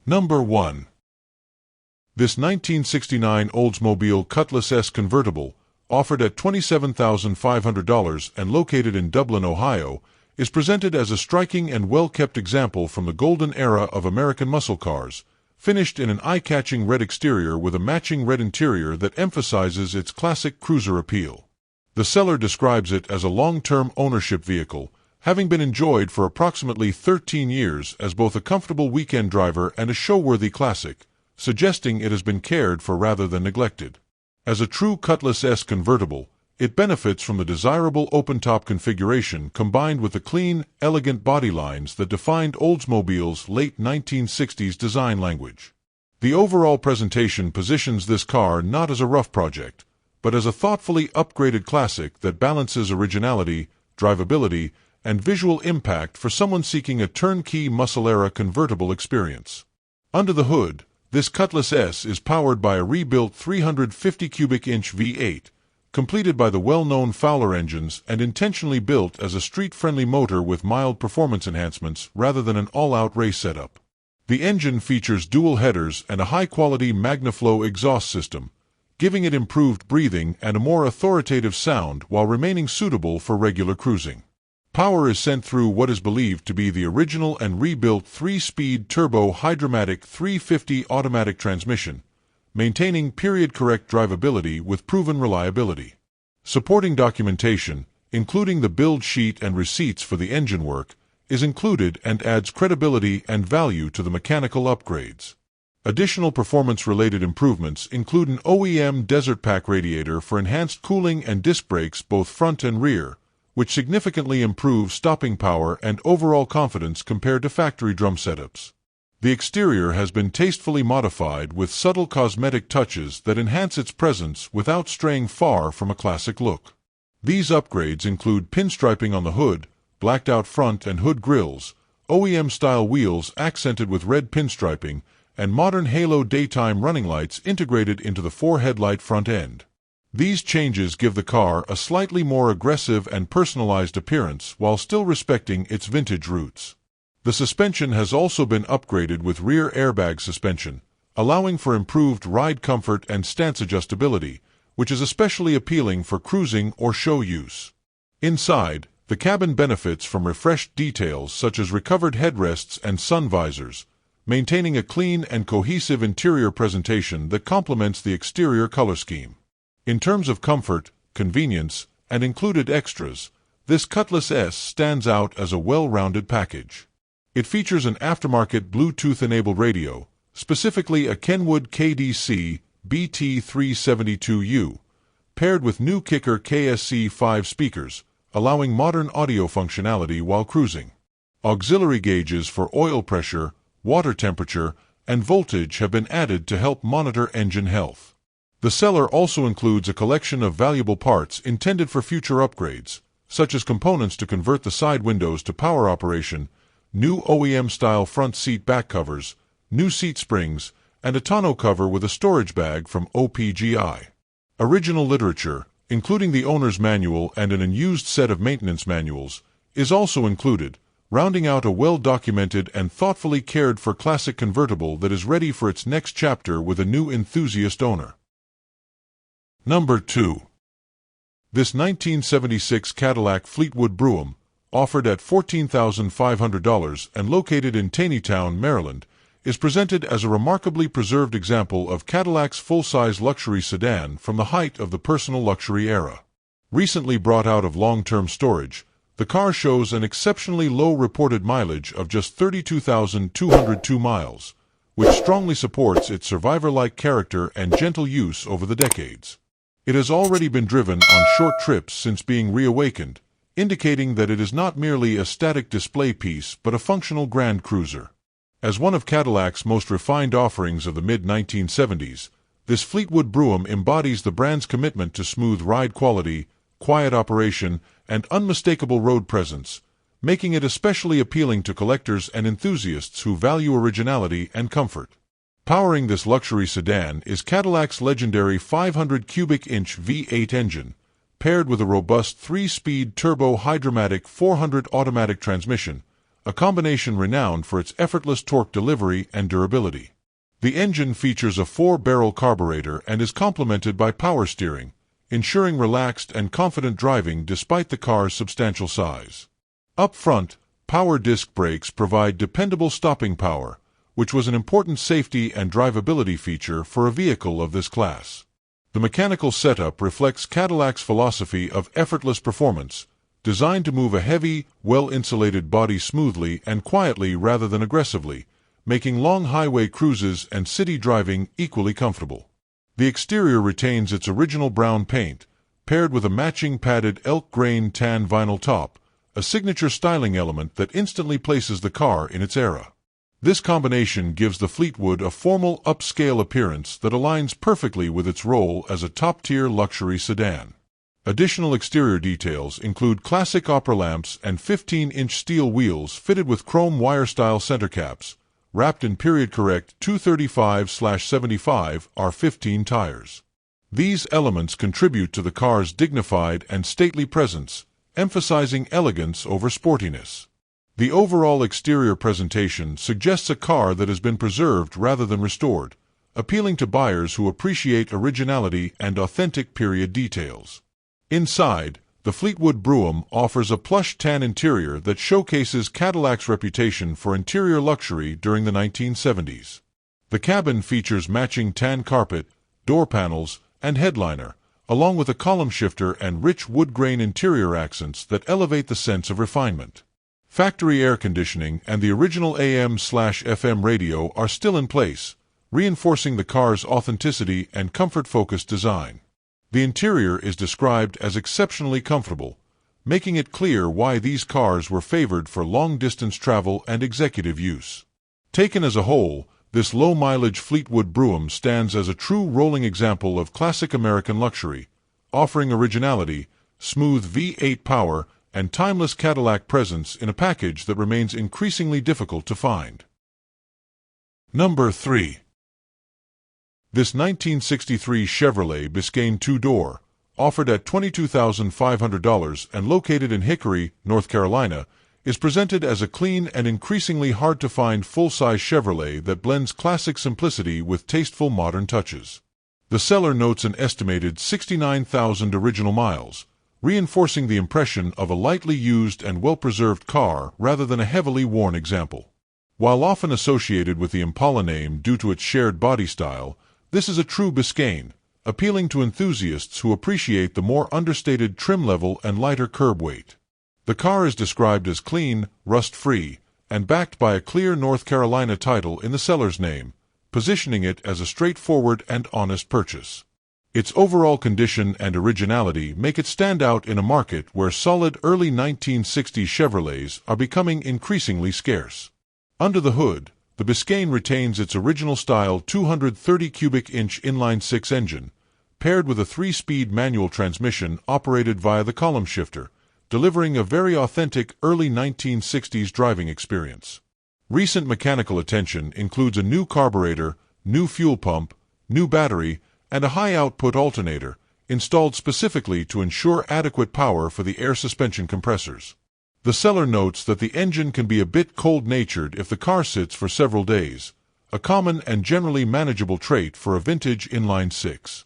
Number 1. This 1969 Oldsmobile Cutlass S convertible, offered at $27,500 and located in Dublin, Ohio, is presented as a striking and well-kept example from the golden era of American muscle cars, finished in an eye-catching red exterior with a matching red interior that emphasizes its classic cruiser appeal. The seller describes it as a long-term ownership vehicle, having been enjoyed for approximately 13 years as both a comfortable weekend driver and a show-worthy classic, suggesting it has been cared for rather than neglected. As a true Cutlass S convertible, it benefits from the desirable open-top configuration combined with the clean, elegant body lines that defined Oldsmobile's late 1960s design language. The overall presentation positions this car not as a rough project, but as a thoughtfully upgraded classic that balances originality, drivability, and visual impact for someone seeking a turnkey muscle-era convertible experience. Under the hood, this Cutlass S is powered by a rebuilt 350 cubic inch V8, completed by the well-known Fowler engines and intentionally built as a street-friendly motor with mild performance enhancements rather than an all-out race setup. The engine features dual headers and a high-quality MagnaFlow exhaust system, giving it improved breathing and a more authoritative sound while remaining suitable for regular cruising. Power is sent through what is believed to be the original and rebuilt 3-speed turbo Hydromatic 350 automatic transmission, maintaining period-correct drivability with proven reliability. Supporting documentation, including the build sheet and receipts for the engine work, is included and adds credibility and value to the mechanical upgrades. Additional performance-related improvements include an OEM Desert Pack radiator for enhanced cooling and disc brakes both front and rear, which significantly improves stopping power and overall confidence compared to factory drum setups. The exterior has been tastefully modified with subtle cosmetic touches that enhance its presence without straying far from a classic look. These upgrades include pinstriping on the hood, blacked-out front and hood grills, OEM-style wheels accented with red pinstriping, and modern halo daytime running lights integrated into the 4-headlight front end. These changes give the car a slightly more aggressive and personalized appearance while still respecting its vintage roots. The suspension has also been upgraded with rear airbag suspension, allowing for improved ride comfort and stance adjustability, which is especially appealing for cruising or show use. Inside, the cabin benefits from refreshed details such as recovered headrests and sun visors, maintaining a clean and cohesive interior presentation that complements the exterior color scheme. In terms of comfort, convenience, and included extras, this Cutlass S stands out as a well-rounded package. It features an aftermarket Bluetooth-enabled radio, specifically a Kenwood KDC BT372U, paired with new Kicker KSC5 speakers, allowing modern audio functionality while cruising. Auxiliary gauges for oil pressure, water temperature, and voltage have been added to help monitor engine health. The seller also includes a collection of valuable parts intended for future upgrades, such as components to convert the side windows to power operation, new OEM-style front seat back covers, new seat springs, and a tonneau cover with a storage bag from OPGI. Original literature, including the owner's manual and an unused set of maintenance manuals, is also included, rounding out a well-documented and thoughtfully cared-for classic convertible that is ready for its next chapter with a new enthusiast owner. Number 2. This 1976 Cadillac Fleetwood brougham, offered at $14,500 and located in Taneytown, Maryland, is presented as a remarkably preserved example of Cadillac's full-size luxury sedan from the height of the personal luxury era. Recently brought out of long-term storage, the car shows an exceptionally low reported mileage of just 32,202 miles, which strongly supports its survivor-like character and gentle use over the decades. It has already been driven on short trips since being reawakened, indicating that it is not merely a static display piece but a functional grand cruiser. As one of Cadillac's most refined offerings of the mid-1970s, this Fleetwood brougham embodies the brand's commitment to smooth ride quality, quiet operation, and unmistakable road presence, making it especially appealing to collectors and enthusiasts who value originality and comfort. Powering this luxury sedan is Cadillac's legendary 500 cubic inch V8 engine, paired with a robust 3-speed turbo Hydromatic 400 automatic transmission, a combination renowned for its effortless torque delivery and durability. The engine features a 4-barrel carburetor and is complemented by power steering, ensuring relaxed and confident driving despite the car's substantial size. Up front, power disc brakes provide dependable stopping power, which was an important safety and drivability feature for a vehicle of this class. The mechanical setup reflects Cadillac's philosophy of effortless performance, designed to move a heavy, well-insulated body smoothly and quietly rather than aggressively, making long highway cruises and city driving equally comfortable. The exterior retains its original brown paint, paired with a matching padded elk grain tan vinyl top, a signature styling element that instantly places the car in its era. This combination gives the Fleetwood a formal, upscale appearance that aligns perfectly with its role as a top-tier luxury sedan. Additional exterior details include classic opera lamps and 15-inch steel wheels fitted with chrome wire-style center caps, wrapped in period-correct 235/75 R15 tires. These elements contribute to the car's dignified and stately presence, emphasizing elegance over sportiness. The overall exterior presentation suggests a car that has been preserved rather than restored, appealing to buyers who appreciate originality and authentic period details. Inside, the Fleetwood Brougham offers a plush tan interior that showcases Cadillac's reputation for interior luxury during the 1970s. The cabin features matching tan carpet, door panels, and headliner, along with a column shifter and rich wood grain interior accents that elevate the sense of refinement. Factory air conditioning and the original AM/FM radio are still in place, reinforcing the car's authenticity and comfort-focused design. The interior is described as exceptionally comfortable, making it clear why these cars were favored for long-distance travel and executive use. Taken as a whole, this low-mileage Fleetwood Brougham stands as a true rolling example of classic American luxury, offering originality, smooth V8 power, and timeless Cadillac presence in a package that remains increasingly difficult to find. Number 3. This 1963 Chevrolet Biscayne two-door, offered at $22,500 and located in Hickory, North Carolina, is presented as a clean and increasingly hard-to-find full-size Chevrolet that blends classic simplicity with tasteful modern touches. The seller notes an estimated 69,000 original miles, reinforcing the impression of a lightly used and well-preserved car rather than a heavily worn example. While often associated with the Impala name due to its shared body style, this is a true Biscayne, appealing to enthusiasts who appreciate the more understated trim level and lighter curb weight. The car is described as clean, rust-free, and backed by a clear North Carolina title in the seller's name, positioning it as a straightforward and honest purchase. Its overall condition and originality make it stand out in a market where solid early 1960s Chevrolets are becoming increasingly scarce. Under the hood, the Biscayne retains its original-style 230 cubic inch inline-six engine, paired with a 3-speed manual transmission operated via the column shifter, delivering a very authentic early 1960s driving experience. Recent mechanical attention includes a new carburetor, new fuel pump, new battery, and a high-output alternator, installed specifically to ensure adequate power for the air suspension compressors. The seller notes that the engine can be a bit cold-natured if the car sits for several days, a common and generally manageable trait for a vintage inline-six.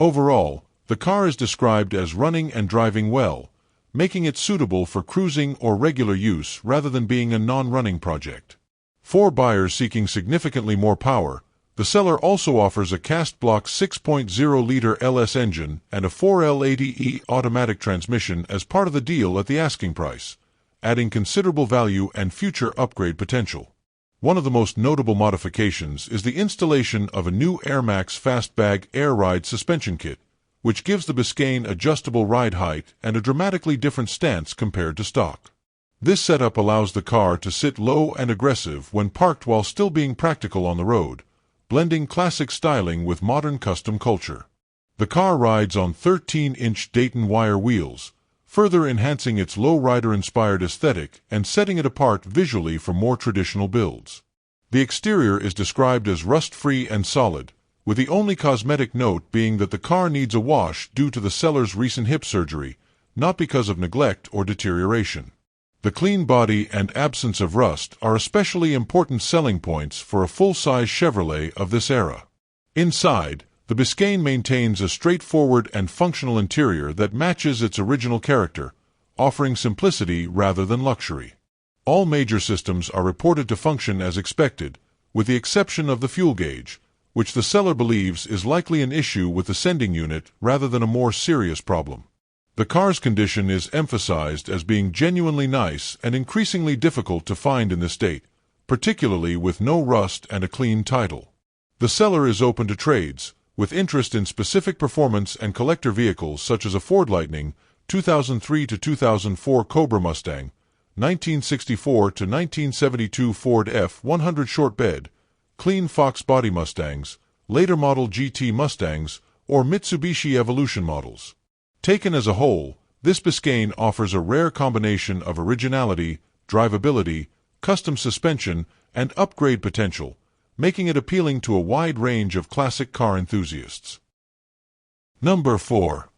Overall, the car is described as running and driving well, making it suitable for cruising or regular use rather than being a non-running project. For buyers seeking significantly more power, the seller also offers a cast-block 6.0-liter LS engine and a 4L80E automatic transmission as part of the deal at the asking price, adding considerable value and future upgrade potential. One of the most notable modifications is the installation of a new AirMax Fastbag Air Ride suspension kit, which gives the Biscayne adjustable ride height and a dramatically different stance compared to stock. This setup allows the car to sit low and aggressive when parked while still being practical on the road, blending classic styling with modern custom culture. The car rides on 13-inch Dayton wire wheels, further enhancing its lowrider-inspired aesthetic and setting it apart visually from more traditional builds. The exterior is described as rust-free and solid, with the only cosmetic note being that the car needs a wash due to the seller's recent hip surgery, not because of neglect or deterioration. The clean body and absence of rust are especially important selling points for a full-size Chevrolet of this era. Inside, the Biscayne maintains a straightforward and functional interior that matches its original character, offering simplicity rather than luxury. All major systems are reported to function as expected, with the exception of the fuel gauge, which the seller believes is likely an issue with the sending unit rather than a more serious problem. The car's condition is emphasized as being genuinely nice and increasingly difficult to find in this state, particularly with no rust and a clean title. The seller is open to trades, with interest in specific performance and collector vehicles such as a Ford Lightning, 2003 to 2004 Cobra Mustang, 1964 to 1972 Ford F-100 short bed, clean Fox body Mustangs, later model GT Mustangs, or Mitsubishi Evolution models. Taken as a whole, this Biscayne offers a rare combination of originality, drivability, custom suspension, and upgrade potential, making it appealing to a wide range of classic car enthusiasts. Number 4.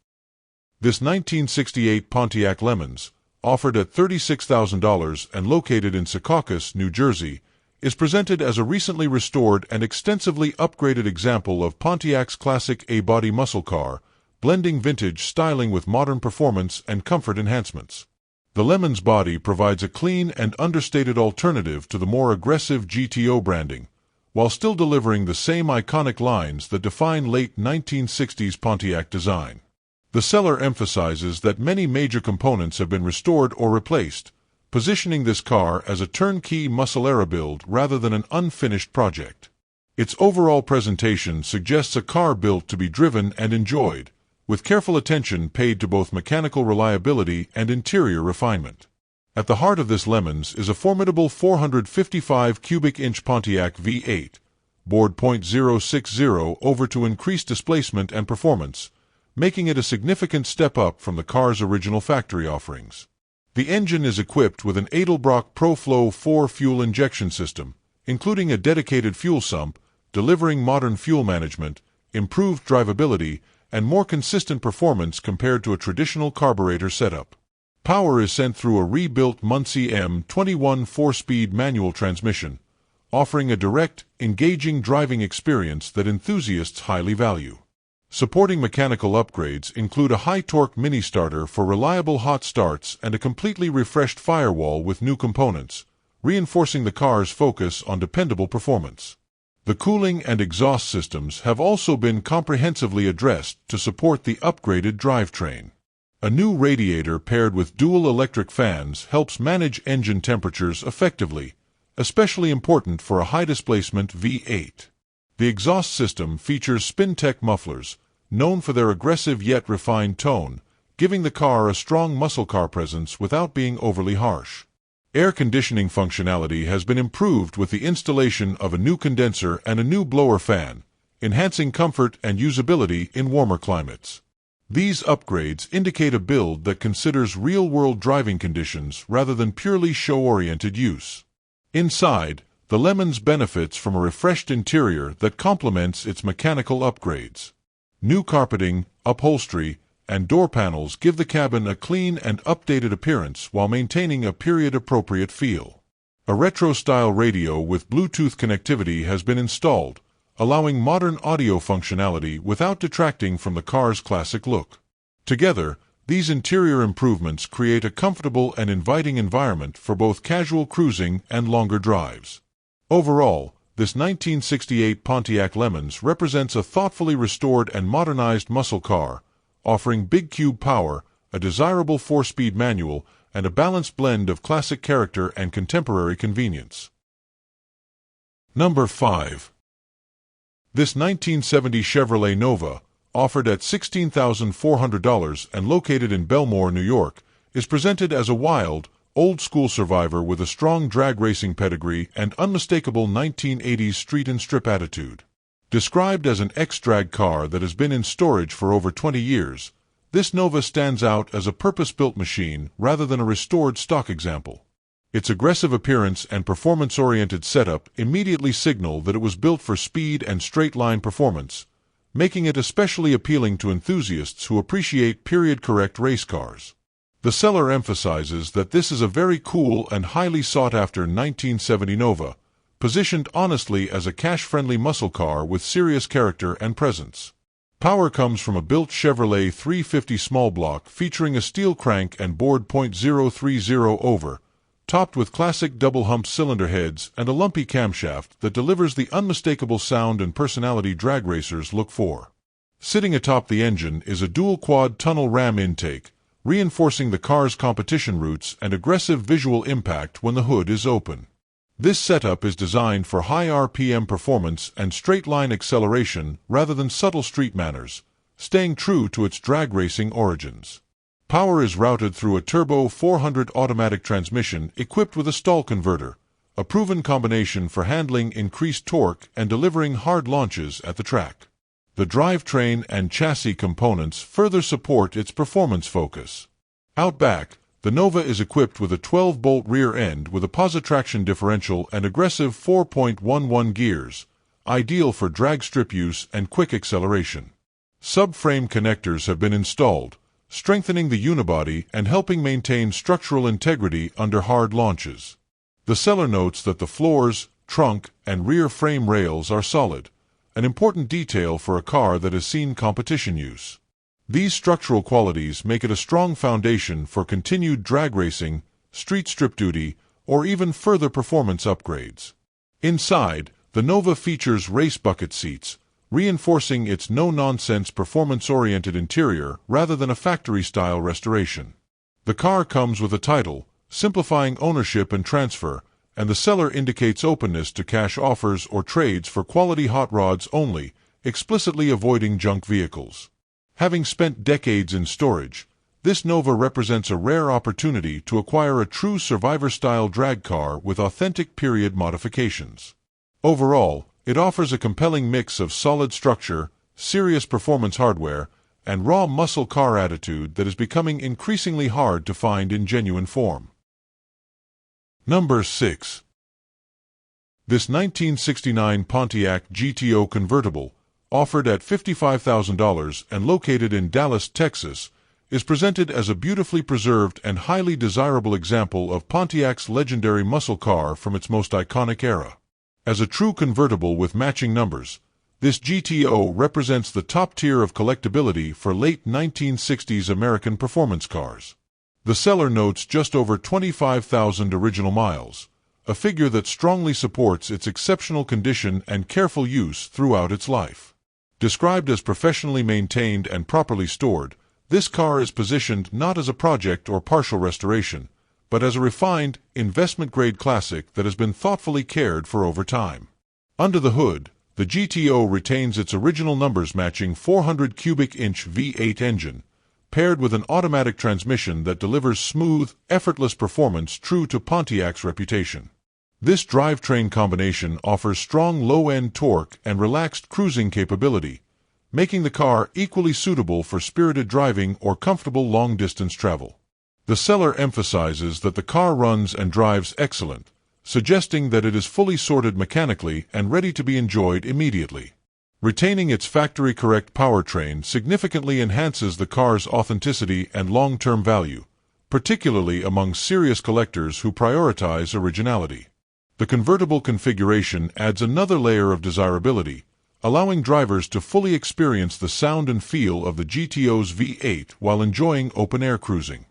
This 1968 Pontiac Lemons, offered at $36,000 and located in Secaucus, New Jersey, is presented as a recently restored and extensively upgraded example of Pontiac's classic A-body muscle car, blending vintage styling with modern performance and comfort enhancements. The Lemons body provides a clean and understated alternative to the more aggressive GTO branding, while still delivering the same iconic lines that define late 1960s Pontiac design. The seller emphasizes that many major components have been restored or replaced, positioning this car as a turnkey muscle-era build rather than an unfinished project. Its overall presentation suggests a car built to be driven and enjoyed, with careful attention paid to both mechanical reliability and interior refinement. At the heart of this Lemons is a formidable 455 cubic inch Pontiac V8, bored .060 over to increase displacement and performance, making it a significant step up from the car's original factory offerings. The engine is equipped with an Edelbrock ProFlow 4 fuel injection system, including a dedicated fuel sump, delivering modern fuel management, improved drivability, and more consistent performance compared to a traditional carburetor setup. Power is sent through a rebuilt Muncie M21 4-speed manual transmission, offering a direct, engaging driving experience that enthusiasts highly value. Supporting mechanical upgrades include a high-torque mini-starter for reliable hot starts and a completely refreshed firewall with new components, reinforcing the car's focus on dependable performance. The cooling and exhaust systems have also been comprehensively addressed to support the upgraded drivetrain. A new radiator paired with dual electric fans helps manage engine temperatures effectively, especially important for a high-displacement V8. The exhaust system features Spintech mufflers, known for their aggressive yet refined tone, giving the car a strong muscle car presence without being overly harsh. Air conditioning functionality has been improved with the installation of a new condenser and a new blower fan, enhancing comfort and usability in warmer climates. These upgrades indicate a build that considers real-world driving conditions rather than purely show-oriented use. Inside, the Lemons benefits from a refreshed interior that complements its mechanical upgrades. New carpeting, upholstery, and door panels give the cabin a clean and updated appearance while maintaining a period-appropriate feel. A retro-style radio with Bluetooth connectivity has been installed, allowing modern audio functionality without detracting from the car's classic look. Together, these interior improvements create a comfortable and inviting environment for both casual cruising and longer drives. Overall, this 1968 Pontiac Lemons represents a thoughtfully restored and modernized muscle car, offering big cube power, a desirable 4-speed manual, and a balanced blend of classic character and contemporary convenience. Number 5. This 1970 Chevrolet Nova, offered at $16,400 and located in Belmore, New York, is presented as a wild, old-school survivor with a strong drag racing pedigree and unmistakable 1980s street and strip attitude. Described as an ex-drag car that has been in storage for over 20 years, this Nova stands out as a purpose-built machine rather than a restored stock example. Its aggressive appearance and performance-oriented setup immediately signal that it was built for speed and straight-line performance, making it especially appealing to enthusiasts who appreciate period-correct race cars. The seller emphasizes that this is a very cool and highly sought-after 1970 Nova, positioned honestly as a cash-friendly muscle car with serious character and presence. Power comes from a built Chevrolet 350 small block featuring a steel crank and bored .030 over, topped with classic double-humped cylinder heads and a lumpy camshaft that delivers the unmistakable sound and personality drag racers look for. Sitting atop the engine is a dual-quad tunnel ram intake, reinforcing the car's competition roots and aggressive visual impact when the hood is open. This setup is designed for high RPM performance and straight-line acceleration rather than subtle street manners, staying true to its drag racing origins. Power is routed through a turbo 400 automatic transmission equipped with a stall converter, a proven combination for handling increased torque and delivering hard launches at the track. The drivetrain and chassis components further support its performance focus. Out back, the Nova is equipped with a 12-bolt rear end with a positraction differential and aggressive 4.11 gears, ideal for drag strip use and quick acceleration. Subframe connectors have been installed, strengthening the unibody and helping maintain structural integrity under hard launches. The seller notes that the floors, trunk, and rear frame rails are solid, an important detail for a car that has seen competition use. These structural qualities make it a strong foundation for continued drag racing, street strip duty, or even further performance upgrades. Inside, the Nova features race bucket seats, reinforcing its no-nonsense performance-oriented interior rather than a factory-style restoration. The car comes with a title, simplifying ownership and transfer, and the seller indicates openness to cash offers or trades for quality hot rods only, explicitly avoiding junk vehicles. Having spent decades in storage, this Nova represents a rare opportunity to acquire a true survivor-style drag car with authentic period modifications. Overall, it offers a compelling mix of solid structure, serious performance hardware, and raw muscle car attitude that is becoming increasingly hard to find in genuine form. Number 6. This 1969 Pontiac GTO convertible, offered at $55,000 and located in Dallas, Texas, is presented as a beautifully preserved and highly desirable example of Pontiac's legendary muscle car from its most iconic era. As a true convertible with matching numbers, this GTO represents the top tier of collectability for late 1960s American performance cars. The seller notes just over 25,000 original miles, a figure that strongly supports its exceptional condition and careful use throughout its life. Described as professionally maintained and properly stored, this car is positioned not as a project or partial restoration, but as a refined, investment-grade classic that has been thoughtfully cared for over time. Under the hood, the GTO retains its original numbers-matching 400 cubic-inch V8 engine, paired with an automatic transmission that delivers smooth, effortless performance true to Pontiac's reputation. This drivetrain combination offers strong low-end torque and relaxed cruising capability, making the car equally suitable for spirited driving or comfortable long-distance travel. The seller emphasizes that the car runs and drives excellent, suggesting that it is fully sorted mechanically and ready to be enjoyed immediately. Retaining its factory-correct powertrain significantly enhances the car's authenticity and long-term value, particularly among serious collectors who prioritize originality. The convertible configuration adds another layer of desirability, allowing drivers to fully experience the sound and feel of the GTO's V8 while enjoying open-air cruising.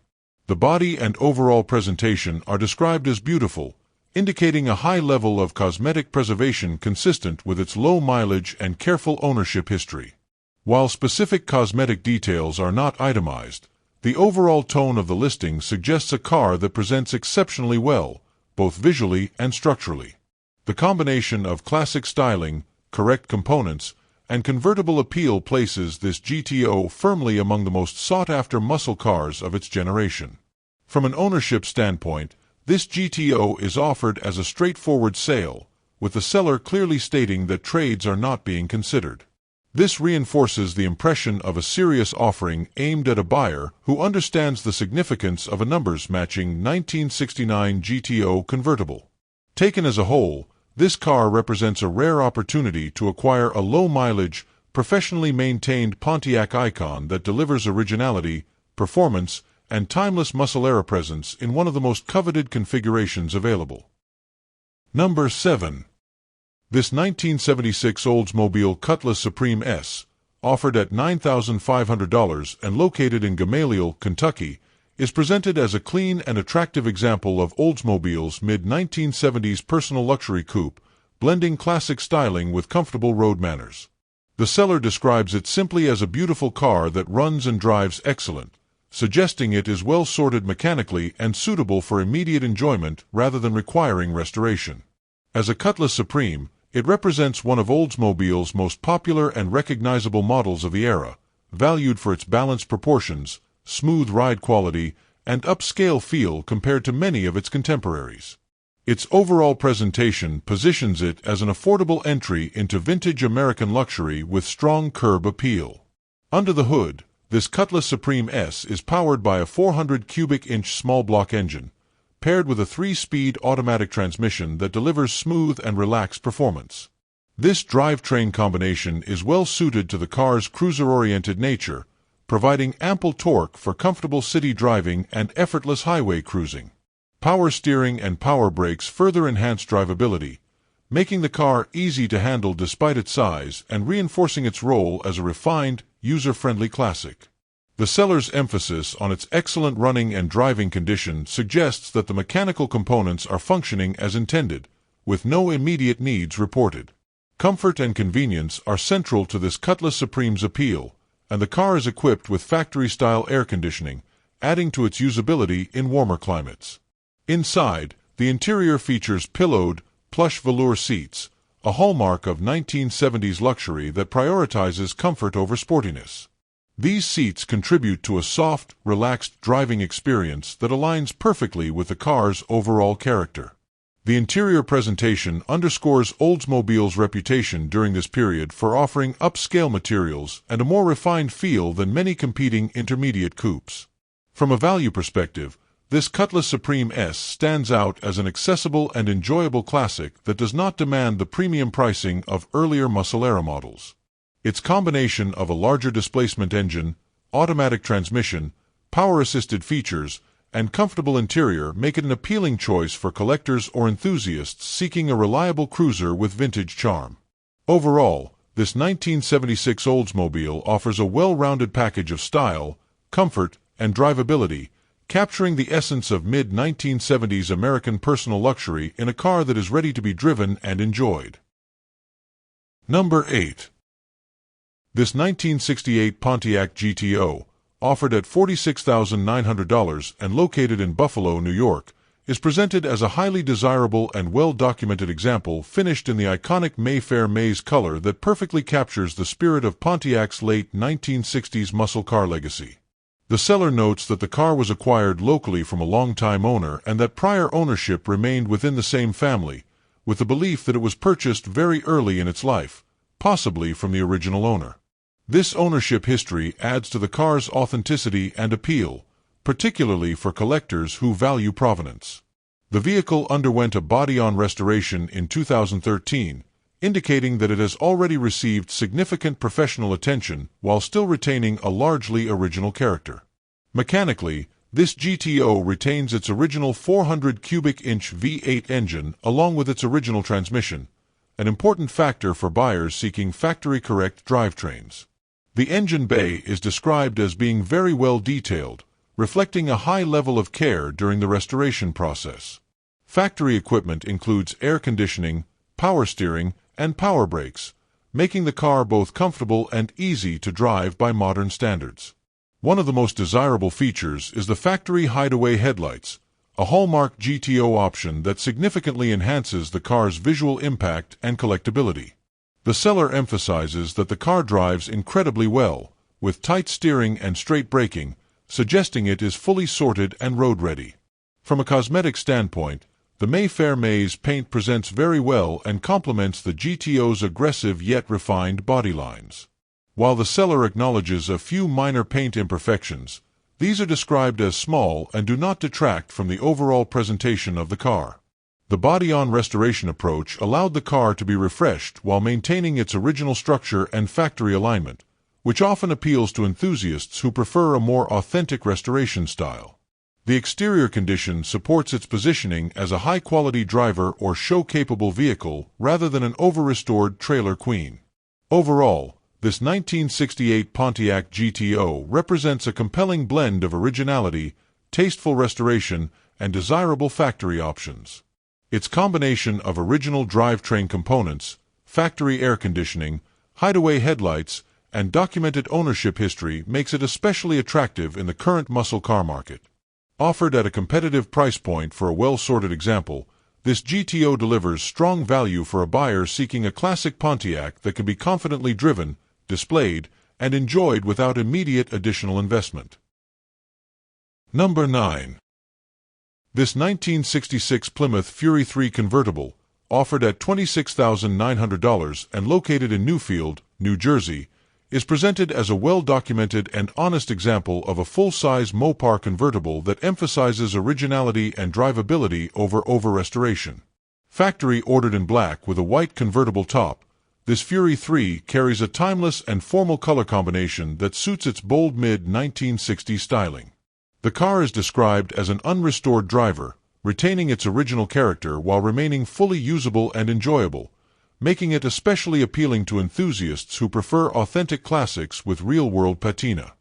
The body and overall presentation are described as beautiful, indicating a high level of cosmetic preservation consistent with its low mileage and careful ownership history. While specific cosmetic details are not itemized, the overall tone of the listing suggests a car that presents exceptionally well, both visually and structurally. The combination of classic styling, correct components, and convertible appeal places this GTO firmly among the most sought-after muscle cars of its generation. From an ownership standpoint, this GTO is offered as a straightforward sale, with the seller clearly stating that trades are not being considered. This reinforces the impression of a serious offering aimed at a buyer who understands the significance of a numbers-matching 1969 GTO convertible. Taken as a whole, this car represents a rare opportunity to acquire a low-mileage, professionally maintained Pontiac icon that delivers originality, performance, and timeless muscle-era presence in one of the most coveted configurations available. Number 7. This 1976 Oldsmobile Cutlass Supreme S, offered at $9,500 and located in Gamaliel, Kentucky, is presented as a clean and attractive example of Oldsmobile's mid-1970s personal luxury coupe, blending classic styling with comfortable road manners. The seller describes it simply as a beautiful car that runs and drives excellent, suggesting it is well sorted mechanically and suitable for immediate enjoyment rather than requiring restoration. As a Cutlass Supreme, it represents one of Oldsmobile's most popular and recognizable models of the era, valued for its balanced proportions, smooth ride quality, and upscale feel compared to many of its contemporaries. Its overall presentation positions it as an affordable entry into vintage American luxury with strong curb appeal. Under the hood, this Cutlass Supreme S is powered by a 400 cubic inch small block engine, paired with a 3-speed automatic transmission that delivers smooth and relaxed performance. This drivetrain combination is well suited to the car's cruiser-oriented nature, providing ample torque for comfortable city driving and effortless highway cruising. Power steering and power brakes further enhance drivability, making the car easy to handle despite its size and reinforcing its role as a refined, user-friendly classic. The seller's emphasis on its excellent running and driving condition suggests that the mechanical components are functioning as intended, with no immediate needs reported. Comfort and convenience are central to this Cutlass Supreme's appeal, and the car is equipped with factory-style air conditioning, adding to its usability in warmer climates. Inside, the interior features pillowed, plush velour seats, a hallmark of 1970s luxury that prioritizes comfort over sportiness. These seats contribute to a soft, relaxed driving experience that aligns perfectly with the car's overall character. The interior presentation underscores Oldsmobile's reputation during this period for offering upscale materials and a more refined feel than many competing intermediate coupes. From a value perspective, this Cutlass Supreme S stands out as an accessible and enjoyable classic that does not demand the premium pricing of earlier muscle-era models. Its combination of a larger displacement engine, automatic transmission, power-assisted features, and comfortable interior make it an appealing choice for collectors or enthusiasts seeking a reliable cruiser with vintage charm. Overall, this 1976 Oldsmobile offers a well-rounded package of style, comfort, and drivability, capturing the essence of mid-1970s American personal luxury in a car that is ready to be driven and enjoyed. Number 8. This 1968 Pontiac GTO, offered at $46,900 and located in Buffalo, New York, is presented as a highly desirable and well-documented example finished in the iconic Mayfair maize color that perfectly captures the spirit of Pontiac's late 1960s muscle car legacy. The seller notes that the car was acquired locally from a long-time owner and that prior ownership remained within the same family, with the belief that it was purchased very early in its life, possibly from the original owner. This ownership history adds to the car's authenticity and appeal, particularly for collectors who value provenance. The vehicle underwent a body-on restoration in 2013, indicating that it has already received significant professional attention while still retaining a largely original character. Mechanically, this GTO retains its original 400 cubic inch V8 engine along with its original transmission, an important factor for buyers seeking factory-correct drivetrains. The engine bay is described as being very well detailed, reflecting a high level of care during the restoration process. Factory equipment includes air conditioning, power steering, and power brakes, making the car both comfortable and easy to drive by modern standards. One of the most desirable features is the factory hideaway headlights, a hallmark GTO option that significantly enhances the car's visual impact and collectability. The seller emphasizes that the car drives incredibly well, with tight steering and straight braking, suggesting it is fully sorted and road-ready. From a cosmetic standpoint, the Mayfair maize paint presents very well and complements the GTO's aggressive yet refined body lines. While the seller acknowledges a few minor paint imperfections, these are described as small and do not detract from the overall presentation of the car. The body-on restoration approach allowed the car to be refreshed while maintaining its original structure and factory alignment, which often appeals to enthusiasts who prefer a more authentic restoration style. The exterior condition supports its positioning as a high-quality driver or show-capable vehicle rather than an over-restored trailer queen. Overall, this 1968 Pontiac GTO represents a compelling blend of originality, tasteful restoration, and desirable factory options. Its combination of original drivetrain components, factory air conditioning, hideaway headlights, and documented ownership history makes it especially attractive in the current muscle car market. Offered at a competitive price point for a well-sorted example, this GTO delivers strong value for a buyer seeking a classic Pontiac that can be confidently driven, displayed, and enjoyed without immediate additional investment. Number 9. This 1966 Plymouth Fury 3 convertible, offered at $26,900 and located in Newfield, New Jersey, is presented as a well-documented and honest example of a full-size Mopar convertible that emphasizes originality and drivability over restoration. Factory ordered in black with a white convertible top, this Fury 3 carries a timeless and formal color combination that suits its bold mid-1960s styling. The car is described as an unrestored driver, retaining its original character while remaining fully usable and enjoyable, making it especially appealing to enthusiasts who prefer authentic classics with real-world patina.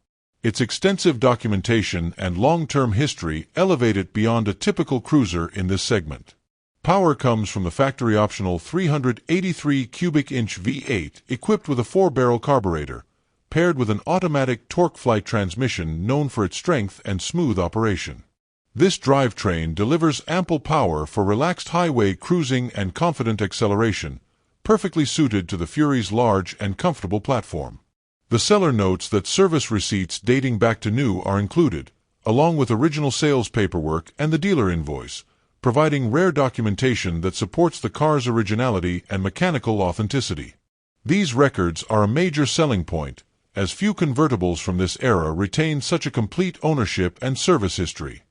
Its extensive documentation and long-term history elevate it beyond a typical cruiser in this segment. Power comes from the factory-optional 383 cubic-inch V8 equipped with a 4-barrel carburetor, paired with an automatic torque-flight transmission known for its strength and smooth operation. This drivetrain delivers ample power for relaxed highway cruising and confident acceleration, perfectly suited to the Fury's large and comfortable platform. The seller notes that service receipts dating back to new are included, along with original sales paperwork and the dealer invoice, providing rare documentation that supports the car's originality and mechanical authenticity. These records are a major selling point, as few convertibles from this era retain such a complete ownership and service history.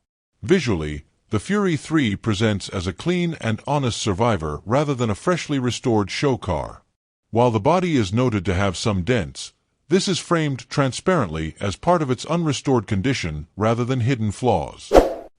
Visually, the Fury 3 presents as a clean and honest survivor rather than a freshly restored show car. While the body is noted to have some dents, this is framed transparently as part of its unrestored condition rather than hidden flaws.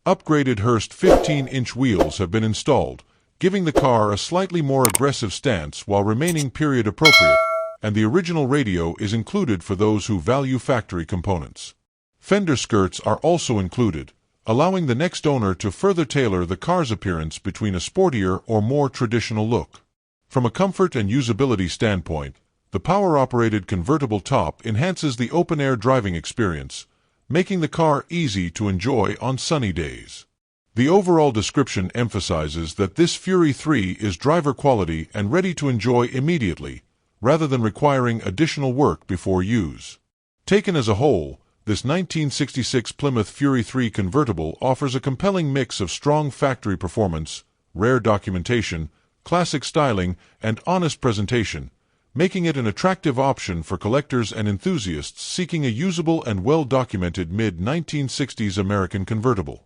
Upgraded Hurst 15-inch wheels have been installed, giving the car a slightly more aggressive stance while remaining period appropriate, and the original radio is included for those who value factory components. Fender skirts are also included, allowing the next owner to further tailor the car's appearance between a sportier or more traditional look. From a comfort and usability standpoint, the power-operated convertible top enhances the open-air driving experience, making the car easy to enjoy on sunny days. The overall description emphasizes that this Fury 3 is driver quality and ready to enjoy immediately, rather than requiring additional work before use. Taken as a whole, this 1966 Plymouth Fury 3 convertible offers a compelling mix of strong factory performance, rare documentation, classic styling, and honest presentation, making it an attractive option for collectors and enthusiasts seeking a usable and well-documented mid-1960s American convertible.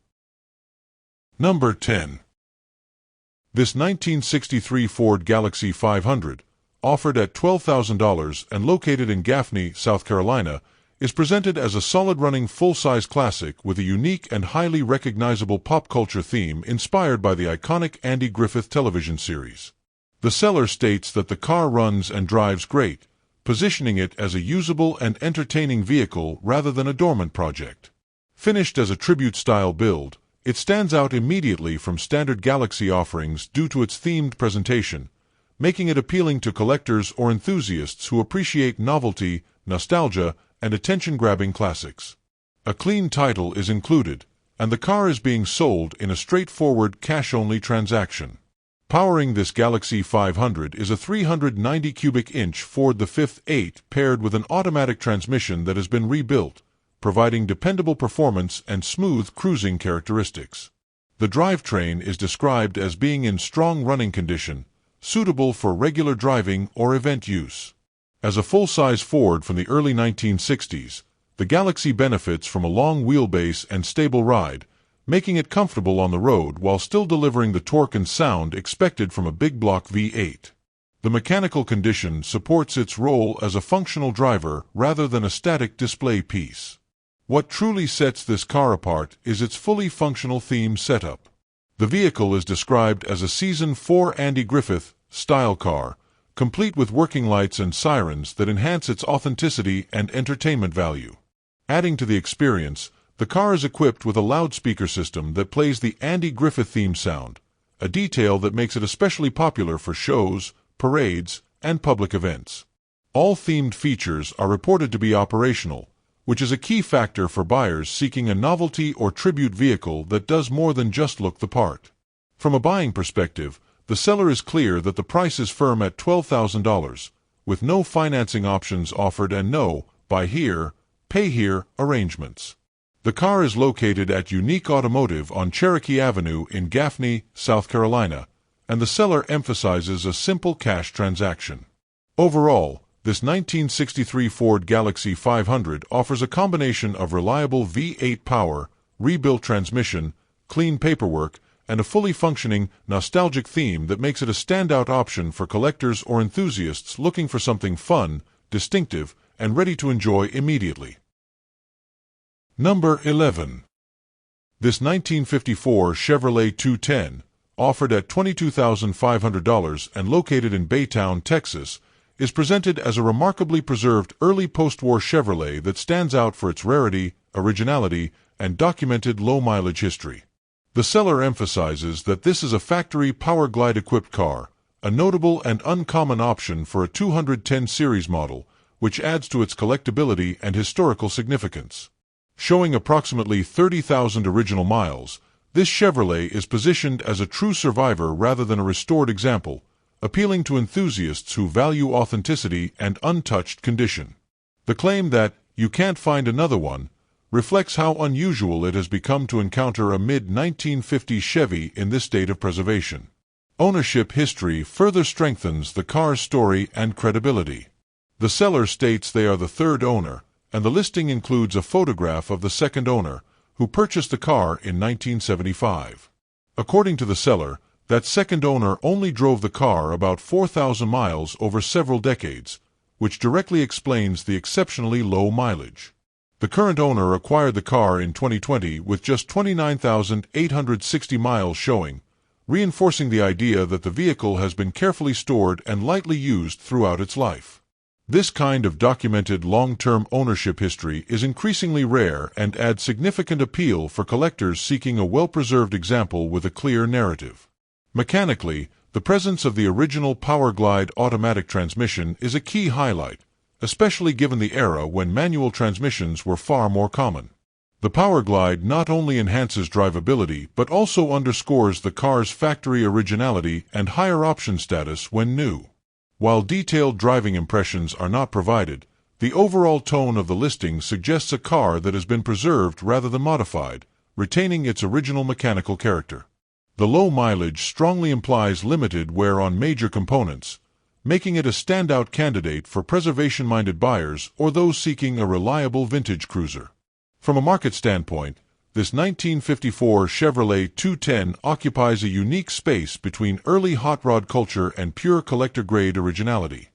Number 10. This 1963 Ford Galaxy 500, offered at $12,000 and located in Gaffney, South Carolina, is presented as a solid-running full-size classic with a unique and highly recognizable pop culture theme inspired by the iconic Andy Griffith television series. The seller states that the car runs and drives great, positioning it as a usable and entertaining vehicle rather than a dormant project. Finished as a tribute-style build, it stands out immediately from standard Galaxy offerings due to its themed presentation, making it appealing to collectors or enthusiasts who appreciate novelty, nostalgia, and attention-grabbing classics. A clean title is included, and the car is being sold in a straightforward cash-only transaction. Powering this Galaxy 500 is a 390 cubic-inch Ford V8 paired with an automatic transmission that has been rebuilt, providing dependable performance and smooth cruising characteristics. The drivetrain is described as being in strong running condition, suitable for regular driving or event use. As a full-size Ford from the early 1960s, the Galaxy benefits from a long wheelbase and stable ride, making it comfortable on the road while still delivering the torque and sound expected from a big block V8. The mechanical condition supports its role as a functional driver rather than a static display piece. What truly sets this car apart is its fully functional theme setup. The vehicle is described as a Season 4 Andy Griffith style car, complete with working lights and sirens that enhance its authenticity and entertainment value. Adding to the experience, the car is equipped with a loudspeaker system that plays the Andy Griffith theme sound, a detail that makes it especially popular for shows, parades, and public events. All themed features are reported to be operational, which is a key factor for buyers seeking a novelty or tribute vehicle that does more than just look the part. From a buying perspective, the seller is clear that the price is firm at $12,000, with no financing options offered and no buy here, pay here arrangements. The car is located at Unique Automotive on Cherokee Avenue in Gaffney, South Carolina, and the seller emphasizes a simple cash transaction. Overall, this 1963 Ford Galaxy 500 offers a combination of reliable V8 power, rebuilt transmission, clean paperwork, and a fully functioning, nostalgic theme that makes it a standout option for collectors or enthusiasts looking for something fun, distinctive, and ready to enjoy immediately. Number 11. This 1954 Chevrolet 210, offered at $22,500 and located in Baytown, Texas, is presented as a remarkably preserved early post-war Chevrolet that stands out for its rarity, originality, and documented low-mileage history. The seller emphasizes that this is a factory Power Glide-equipped car, a notable and uncommon option for a 210 series model, which adds to its collectability and historical significance. Showing approximately 30,000 original miles, this Chevrolet is positioned as a true survivor rather than a restored example, appealing to enthusiasts who value authenticity and untouched condition. The claim that "you can't find another one" reflects how unusual it has become to encounter a mid-1950s Chevy in this state of preservation. Ownership history further strengthens the car's story and credibility. The seller states they are the third owner, and the listing includes a photograph of the second owner, who purchased the car in 1975. According to the seller, that second owner only drove the car about 4,000 miles over several decades, which directly explains the exceptionally low mileage. The current owner acquired the car in 2020 with just 29,860 miles showing, reinforcing the idea that the vehicle has been carefully stored and lightly used throughout its life. This kind of documented long-term ownership history is increasingly rare and adds significant appeal for collectors seeking a well-preserved example with a clear narrative. Mechanically, the presence of the original Power Glide automatic transmission is a key highlight, especially given the era when manual transmissions were far more common. The Power Glide not only enhances drivability but also underscores the car's factory originality and higher option status when new. While detailed driving impressions are not provided, the overall tone of the listing suggests a car that has been preserved rather than modified, retaining its original mechanical character. The low mileage strongly implies limited wear on major components, making it a standout candidate for preservation-minded buyers or those seeking a reliable vintage cruiser. From a market standpoint, this 1954 Chevrolet 210 occupies a unique space between early hot rod culture and pure collector-grade originality.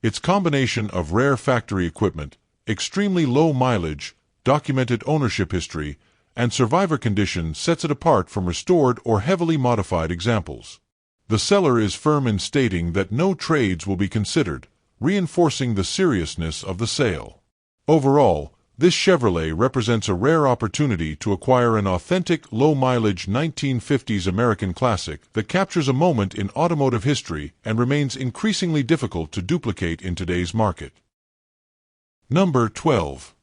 Its combination of rare factory equipment, extremely low mileage, documented ownership history, and survivor condition sets it apart from restored or heavily modified examples. The seller is firm in stating that no trades will be considered, reinforcing the seriousness of the sale. Overall, this Chevrolet represents a rare opportunity to acquire an authentic, low-mileage 1950s American classic that captures a moment in automotive history and remains increasingly difficult to duplicate in today's market. Number 12.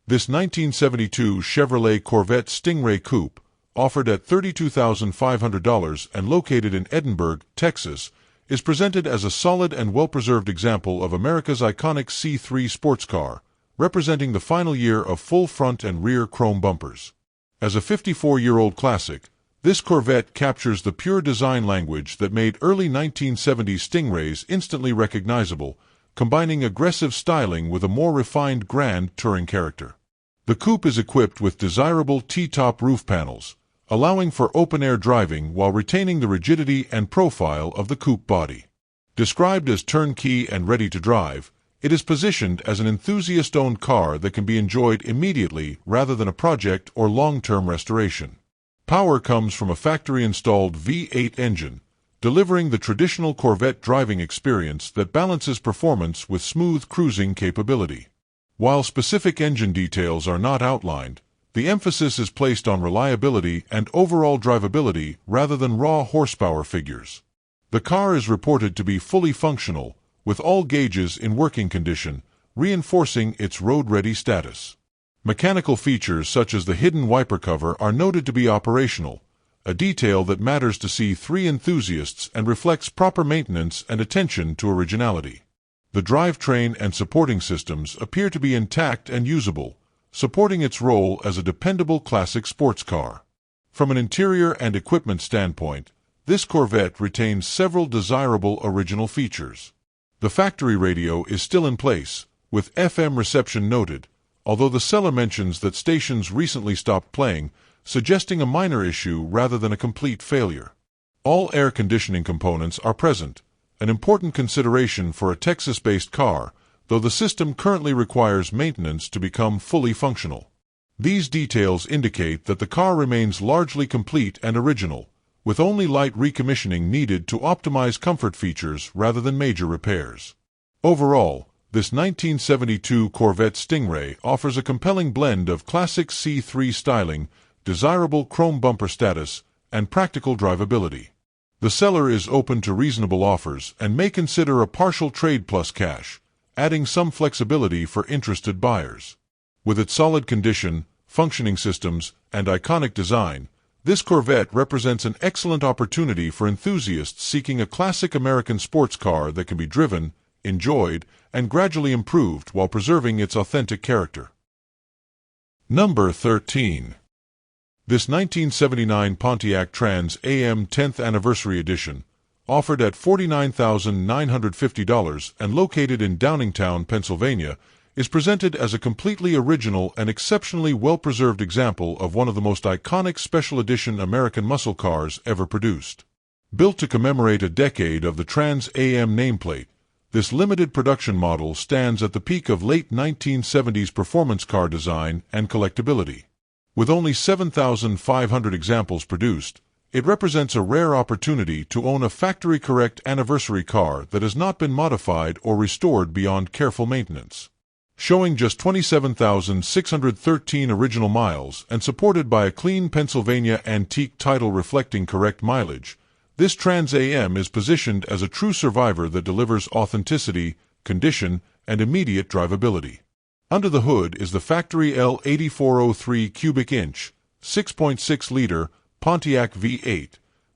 This 1972 Chevrolet Corvette Stingray Coupe, offered at $32,500 and located in Edinburgh, Texas, is presented as a solid and well-preserved example of America's iconic C3 sports car, representing the final year of full front and rear chrome bumpers. As a 54-year-old classic, this Corvette captures the pure design language that made early 1970s Stingrays instantly recognizable, combining aggressive styling with a more refined grand touring character. The coupe is equipped with desirable T-top roof panels, allowing for open-air driving while retaining the rigidity and profile of the coupe body. Described as turnkey and ready to drive, it is positioned as an enthusiast-owned car that can be enjoyed immediately rather than a project or long-term restoration. Power comes from a factory-installed V8 engine, delivering the traditional Corvette driving experience that balances performance with smooth cruising capability. While specific engine details are not outlined, the emphasis is placed on reliability and overall drivability rather than raw horsepower figures. The car is reported to be fully functional, with all gauges in working condition, reinforcing its road-ready status. Mechanical features such as the hidden wiper cover are noted to be operational, a detail that matters to C3 enthusiasts and reflects proper maintenance and attention to originality. The drivetrain and supporting systems appear to be intact and usable, supporting its role as a dependable classic sports car. From an interior and equipment standpoint, this Corvette retains several desirable original features. The factory radio is still in place, with FM reception noted, although the seller mentions that stations recently stopped playing, suggesting a minor issue rather than a complete failure. All air conditioning components are present, an important consideration for a Texas-based car, though the system currently requires maintenance to become fully functional. These details indicate that the car remains largely complete and original, with only light recommissioning needed to optimize comfort features rather than major repairs. Overall, this 1972 Corvette Stingray offers a compelling blend of classic C3 styling, desirable chrome bumper status, and practical drivability. The seller is open to reasonable offers and may consider a partial trade plus cash, adding some flexibility for interested buyers. With its solid condition, functioning systems, and iconic design, this Corvette represents an excellent opportunity for enthusiasts seeking a classic American sports car that can be driven, enjoyed, and gradually improved while preserving its authentic character. Number 13. This 1979 Pontiac Trans Am 10th Anniversary Edition, offered at $49,950 and located in Downingtown, Pennsylvania, is presented as a completely original and exceptionally well-preserved example of one of the most iconic special edition American muscle cars ever produced. Built to commemorate a decade of the Trans Am nameplate, this limited production model stands at the peak of late 1970s performance car design and collectability. With only 7,500 examples produced, it represents a rare opportunity to own a factory-correct anniversary car that has not been modified or restored beyond careful maintenance. Showing just 27,613 original miles and supported by a clean Pennsylvania antique title reflecting correct mileage, this Trans Am is positioned as a true survivor that delivers authenticity, condition, and immediate drivability. Under the hood is the factory L8403 cubic inch, 6.6-liter Pontiac V8,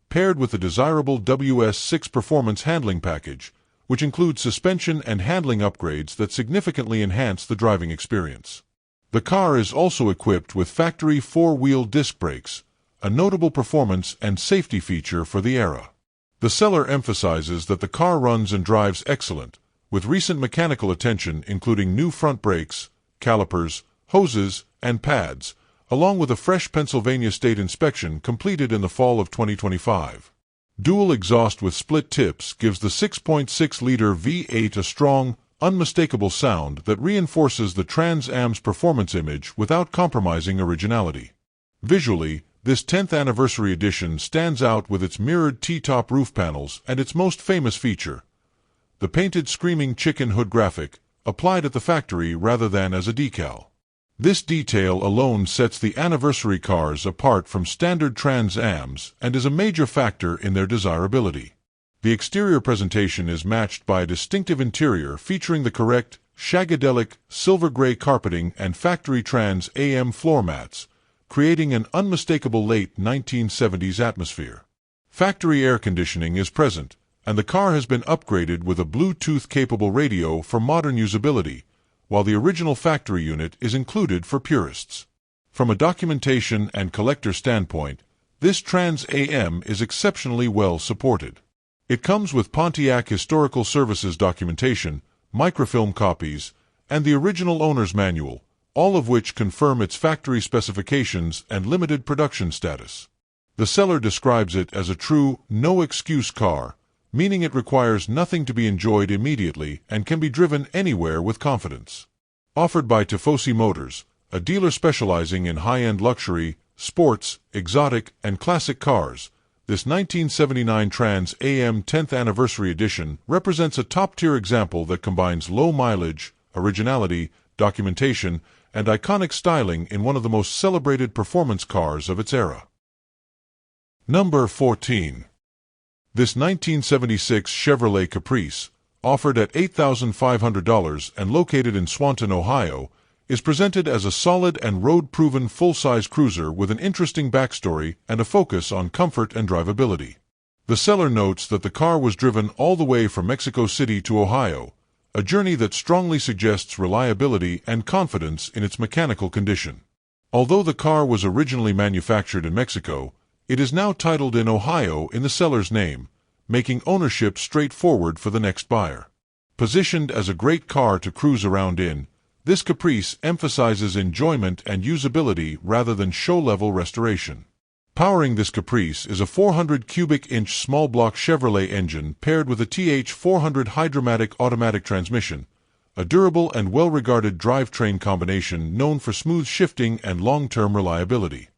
paired with the desirable WS6 performance handling package, which includes suspension and handling upgrades that significantly enhance the driving experience. The car is also equipped with factory four-wheel disc brakes, a notable performance and safety feature for the era. The seller emphasizes that the car runs and drives excellent, with recent mechanical attention including new front brakes, calipers, hoses, and pads, along with a fresh Pennsylvania state inspection completed in the fall of 2025. Dual exhaust with split tips gives the 6.6-liter V8 a strong, unmistakable sound that reinforces the Trans Am's performance image without compromising originality. Visually, this 10th Anniversary Edition stands out with its mirrored T-top roof panels and its most famous feature, the painted Screaming Chicken hood graphic, applied at the factory rather than as a decal. This detail alone sets the anniversary cars apart from standard Trans Ams and is a major factor in their desirability. The exterior presentation is matched by a distinctive interior featuring the correct, shagadelic, silver-gray carpeting and factory Trans Am floor mats, creating an unmistakable late 1970s atmosphere. Factory air conditioning is present, and the car has been upgraded with a Bluetooth-capable radio for modern usability, while the original factory unit is included for purists. From a documentation and collector standpoint, this Trans Am is exceptionally well supported. It comes with Pontiac Historical Services documentation, microfilm copies, and the original owner's manual, all of which confirm its factory specifications and limited production status. The seller describes it as a true, no-excuse car, meaning it requires nothing to be enjoyed immediately and can be driven anywhere with confidence. Offered by Tifosi Motors, a dealer specializing in high-end luxury, sports, exotic, and classic cars, this 1979 Trans Am 10th Anniversary Edition represents a top-tier example that combines low mileage, originality, documentation, and iconic styling in one of the most celebrated performance cars of its era. Number 14. This 1976 Chevrolet Caprice, offered at $8,500 and located in Swanton, Ohio, is presented as a solid and road-proven full-size cruiser with an interesting backstory and a focus on comfort and drivability. The seller notes that the car was driven all the way from Mexico City to Ohio, a journey that strongly suggests reliability and confidence in its mechanical condition. Although the car was originally manufactured in Mexico, it is now titled in Ohio in the seller's name, making ownership straightforward for the next buyer. Positioned as a great car to cruise around in, this Caprice emphasizes enjoyment and usability rather than show-level restoration. Powering this Caprice is a 400 cubic inch small-block Chevrolet engine paired with a TH400 Hydromatic automatic transmission, a durable and well-regarded drivetrain combination known for smooth shifting and long-term reliability.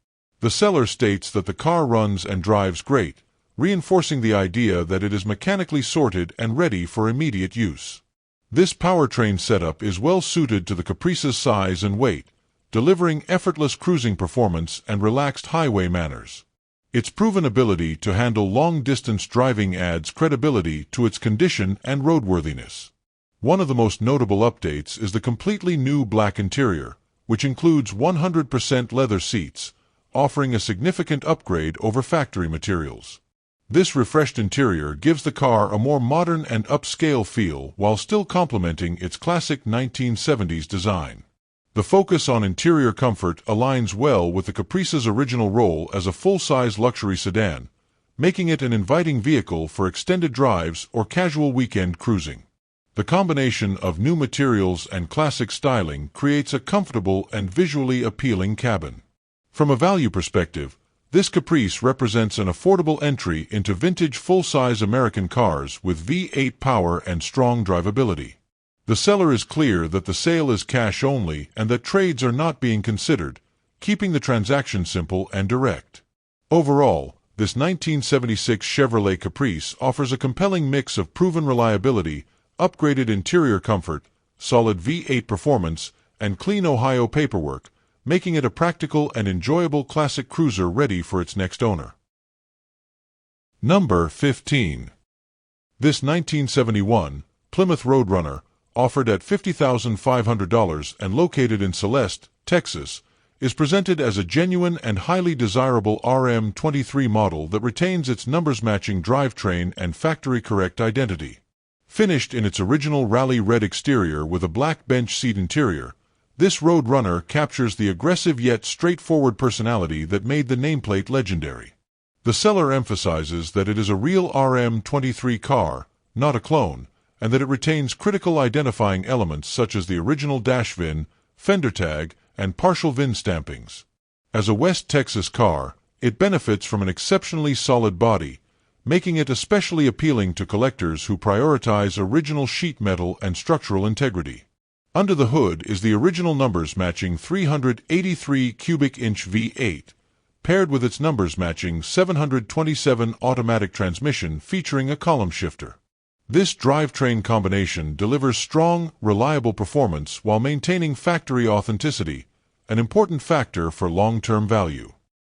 The seller states that the car runs and drives great, reinforcing the idea that it is mechanically sorted and ready for immediate use. This powertrain setup is well suited to the Caprice's size and weight, delivering effortless cruising performance and relaxed highway manners. Its proven ability to handle long-distance driving adds credibility to its condition and roadworthiness. One of the most notable updates is the completely new black interior, which includes 100% leather seats, offering a significant upgrade over factory materials. This refreshed interior gives the car a more modern and upscale feel while still complementing its classic 1970s design. The focus on interior comfort aligns well with the Caprice's original role as a full-size luxury sedan, making it an inviting vehicle for extended drives or casual weekend cruising. The combination of new materials and classic styling creates a comfortable and visually appealing cabin. From a value perspective, this Caprice represents an affordable entry into vintage full-size American cars with V8 power and strong drivability. The seller is clear that the sale is cash only and that trades are not being considered, keeping the transaction simple and direct. Overall, this 1976 Chevrolet Caprice offers a compelling mix of proven reliability, upgraded interior comfort, solid V8 performance, and clean Ohio paperwork, making it a practical and enjoyable classic cruiser ready for its next owner. Number 15. This 1971 Plymouth Roadrunner, offered at $50,500 and located in Celeste, Texas, is presented as a genuine and highly desirable RM23 model that retains its numbers-matching drivetrain and factory-correct identity. Finished in its original rally red exterior with a black bench seat interior, this Roadrunner captures the aggressive yet straightforward personality that made the nameplate legendary. The seller emphasizes that it is a real RM23 car, not a clone, and that it retains critical identifying elements such as the original dash VIN, fender tag, and partial VIN stampings. As a West Texas car, it benefits from an exceptionally solid body, making it especially appealing to collectors who prioritize original sheet metal and structural integrity. Under the hood is the original numbers-matching 383 cubic inch V8, paired with its numbers-matching 727 automatic transmission featuring a column shifter. This drivetrain combination delivers strong, reliable performance while maintaining factory authenticity, an important factor for long-term value.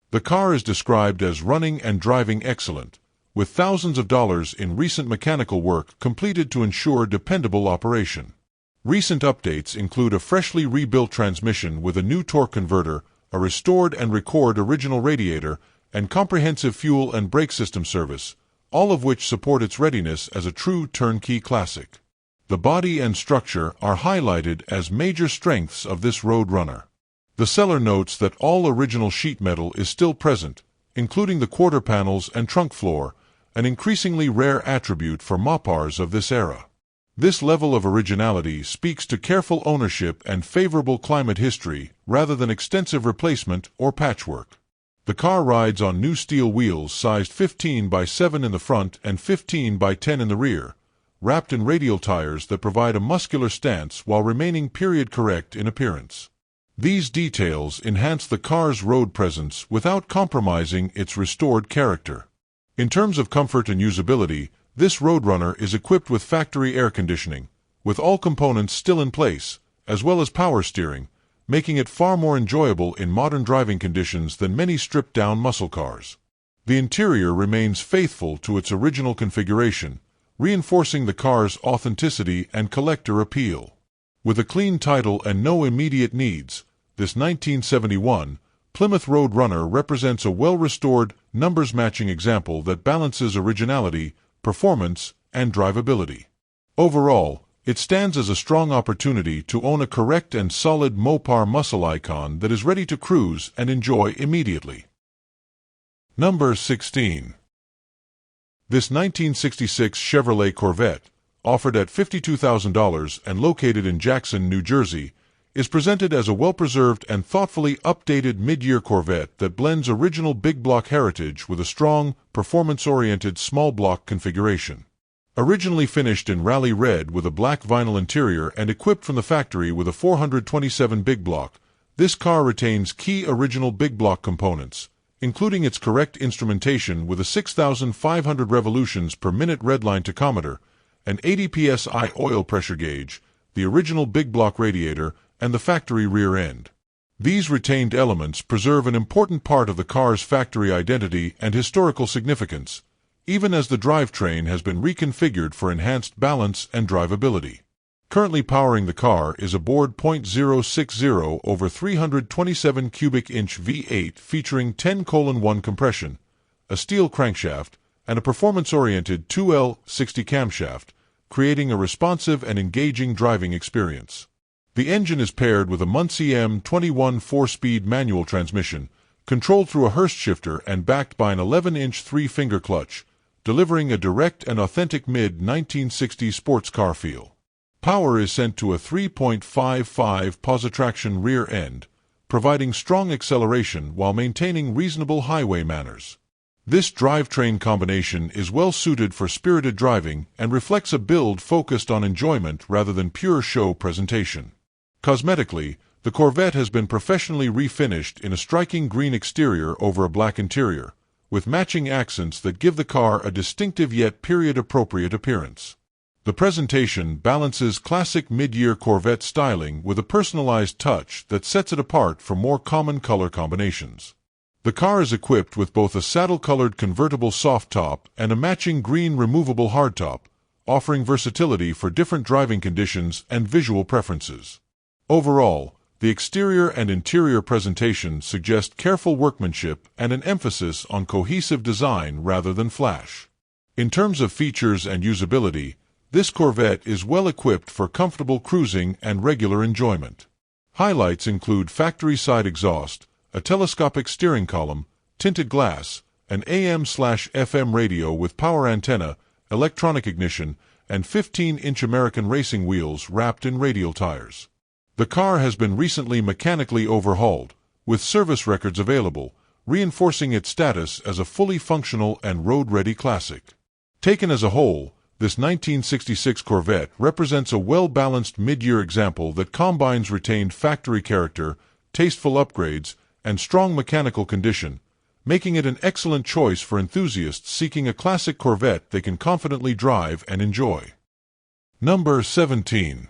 The car is described as running and driving excellent, with thousands of dollars in recent mechanical work completed to ensure dependable operation. Recent updates include a freshly rebuilt transmission with a new torque converter, a restored and record original radiator, and comprehensive fuel and brake system service, all of which support its readiness as a true turnkey classic. The body and structure are highlighted as major strengths of this Roadrunner. The seller notes that all original sheet metal is still present, including the quarter panels and trunk floor, an increasingly rare attribute for Mopars of this era. This level of originality speaks to careful ownership and favorable climate history rather than extensive replacement or patchwork. The car rides on new steel wheels sized 15 by 7 in the front and 15 by 10 in the rear, wrapped in radial tires that provide a muscular stance while remaining period correct in appearance. These details enhance the car's road presence without compromising its restored character. In terms of comfort and usability, this Roadrunner is equipped with factory air conditioning, with all components still in place, as well as power steering, making it far more enjoyable in modern driving conditions than many stripped-down muscle cars. The interior remains faithful to its original configuration, reinforcing the car's authenticity and collector appeal. With a clean title and no immediate needs, this 1971 Plymouth Roadrunner represents a well-restored, numbers-matching example that balances originality, performance, and drivability. Overall, it stands as a strong opportunity to own a correct and solid Mopar muscle icon that is ready to cruise and enjoy immediately. Number 16. This 1966 Chevrolet Corvette, offered at $52,000 and located in Jackson, New Jersey, is presented as a well-preserved and thoughtfully updated mid-year Corvette that blends original big-block heritage with a strong, performance-oriented small-block configuration. Originally finished in rally red with a black vinyl interior and equipped from the factory with a 427 big block, this car retains key original big block components, including its correct instrumentation with a 6,500 revolutions per minute redline tachometer, an 80 psi oil pressure gauge, the original big block radiator, and the factory rear end. These retained elements preserve an important part of the car's factory identity and historical significance, even as the drivetrain has been reconfigured for enhanced balance and drivability. Currently powering the car is a Board .060 over 327 cubic inch V8 featuring 10:1 compression, a steel crankshaft, and a performance-oriented 2L60 camshaft, creating a responsive and engaging driving experience. The engine is paired with a Muncie M21 4-speed manual transmission, controlled through a Hurst shifter and backed by an 11-inch 3-finger clutch, delivering a direct and authentic mid-1960s sports car feel. Power is sent to a 3.55 positraction rear end, providing strong acceleration while maintaining reasonable highway manners. This drivetrain combination is well suited for spirited driving and reflects a build focused on enjoyment rather than pure show presentation. Cosmetically, the Corvette has been professionally refinished in a striking green exterior over a black interior, with matching accents that give the car a distinctive yet period-appropriate appearance. The presentation balances classic mid-year Corvette styling with a personalized touch that sets it apart from more common color combinations. The car is equipped with both a saddle-colored convertible soft top and a matching green removable hardtop, offering versatility for different driving conditions and visual preferences. Overall, the exterior and interior presentation suggest careful workmanship and an emphasis on cohesive design rather than flash. In terms of features and usability, this Corvette is well equipped for comfortable cruising and regular enjoyment. Highlights include factory side exhaust, a telescopic steering column, tinted glass, an AM/FM radio with power antenna, electronic ignition, and 15-inch American racing wheels wrapped in radial tires. The car has been recently mechanically overhauled, with service records available, reinforcing its status as a fully functional and road-ready classic. Taken as a whole, this 1966 Corvette represents a well-balanced mid-year example that combines retained factory character, tasteful upgrades, and strong mechanical condition, making it an excellent choice for enthusiasts seeking a classic Corvette they can confidently drive and enjoy. Number 17.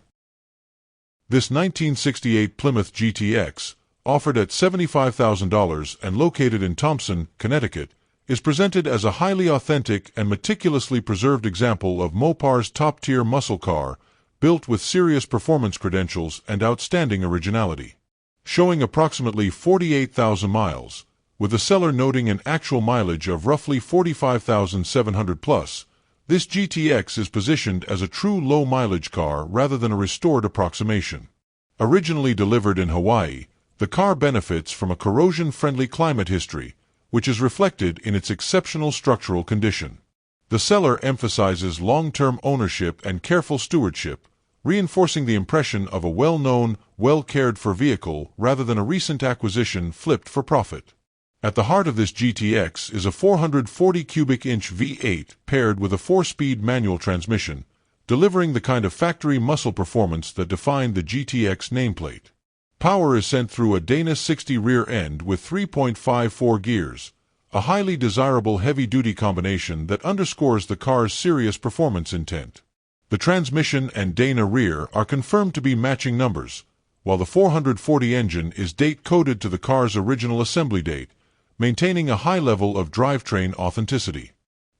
This 1968 Plymouth GTX, offered at $75,000 and located in Thompson, Connecticut, is presented as a highly authentic and meticulously preserved example of Mopar's top-tier muscle car, built with serious performance credentials and outstanding originality. Showing approximately 48,000 miles, with the seller noting an actual mileage of roughly 45,700 plus, this GTX is positioned as a true low-mileage car rather than a restored approximation. Originally delivered in Hawaii, the car benefits from a corrosion-friendly climate history, which is reflected in its exceptional structural condition. The seller emphasizes long-term ownership and careful stewardship, reinforcing the impression of a well-known, well-cared-for vehicle rather than a recent acquisition flipped for profit. At the heart of this GTX is a 440 cubic inch V8 paired with a 4-speed manual transmission, delivering the kind of factory muscle performance that defined the GTX nameplate. Power is sent through a Dana 60 rear end with 3.54 gears, a highly desirable heavy-duty combination that underscores the car's serious performance intent. The transmission and Dana rear are confirmed to be matching numbers, while the 440 engine is date-coded to the car's original assembly date, maintaining a high level of drivetrain authenticity.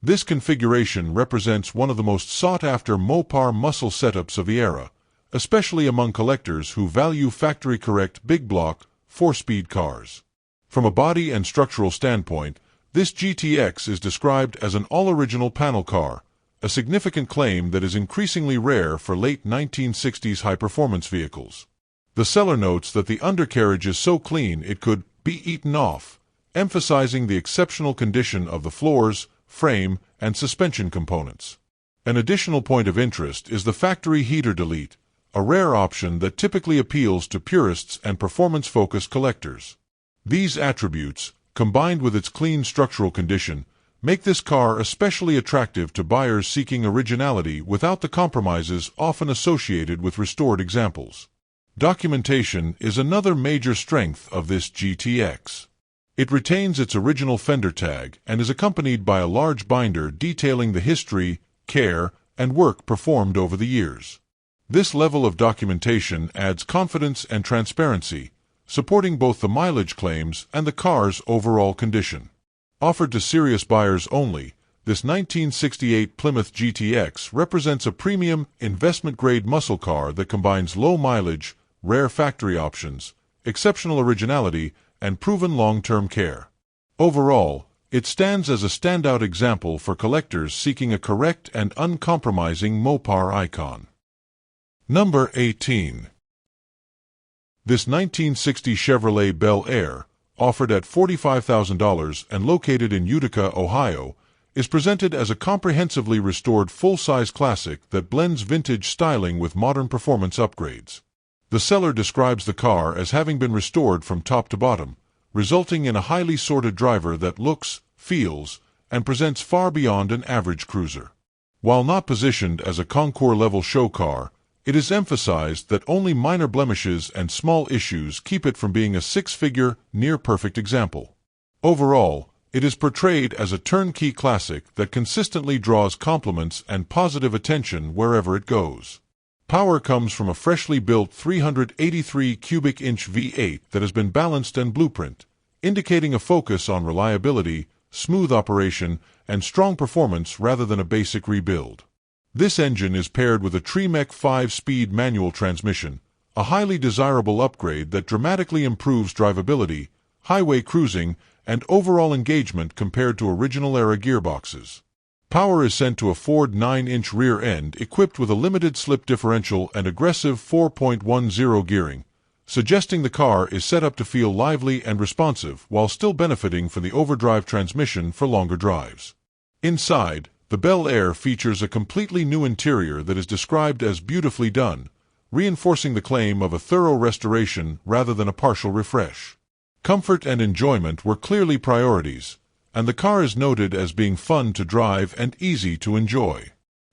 This configuration represents one of the most sought-after Mopar muscle setups of the era, especially among collectors who value factory-correct big-block, 4-speed cars. From a body and structural standpoint, this GTX is described as an all-original panel car, a significant claim that is increasingly rare for late 1960s high-performance vehicles. The seller notes that the undercarriage is so clean it could be eaten off, emphasizing the exceptional condition of the floors, frame, and suspension components. An additional point of interest is the factory heater delete, a rare option that typically appeals to purists and performance-focused collectors. These attributes, combined with its clean structural condition, make this car especially attractive to buyers seeking originality without the compromises often associated with restored examples. Documentation is another major strength of this GTX. It retains its original fender tag and is accompanied by a large binder detailing the history, care, and work performed over the years. This level of documentation adds confidence and transparency, supporting both the mileage claims and the car's overall condition. Offered to serious buyers only, this 1968 Plymouth GTX represents a premium, investment-grade muscle car that combines low mileage, rare factory options, exceptional originality, and proven long-term care. Overall, it stands as a standout example for collectors seeking a correct and uncompromising Mopar icon. Number 18. This 1960 Chevrolet Bel Air, offered at $45,000 and located in Utica, Ohio, is presented as a comprehensively restored full-size classic that blends vintage styling with modern performance upgrades. The seller describes the car as having been restored from top to bottom, resulting in a highly sorted driver that looks, feels, and presents far beyond an average cruiser. While not positioned as a concours-level show car, it is emphasized that only minor blemishes and small issues keep it from being a six-figure, near-perfect example. Overall, it is portrayed as a turnkey classic that consistently draws compliments and positive attention wherever it goes. Power comes from a freshly built 383 cubic inch V8 that has been balanced and blueprint, indicating a focus on reliability, smooth operation, and strong performance rather than a basic rebuild. This engine is paired with a Tremec 5-speed manual transmission, a highly desirable upgrade that dramatically improves drivability, highway cruising, and overall engagement compared to original-era gearboxes. Power is sent to a Ford 9-inch rear end equipped with a limited slip differential and aggressive 4.10 gearing, suggesting the car is set up to feel lively and responsive while still benefiting from the overdrive transmission for longer drives. Inside, the Bel Air features a completely new interior that is described as beautifully done, reinforcing the claim of a thorough restoration rather than a partial refresh. Comfort and enjoyment were clearly priorities, and the car is noted as being fun to drive and easy to enjoy.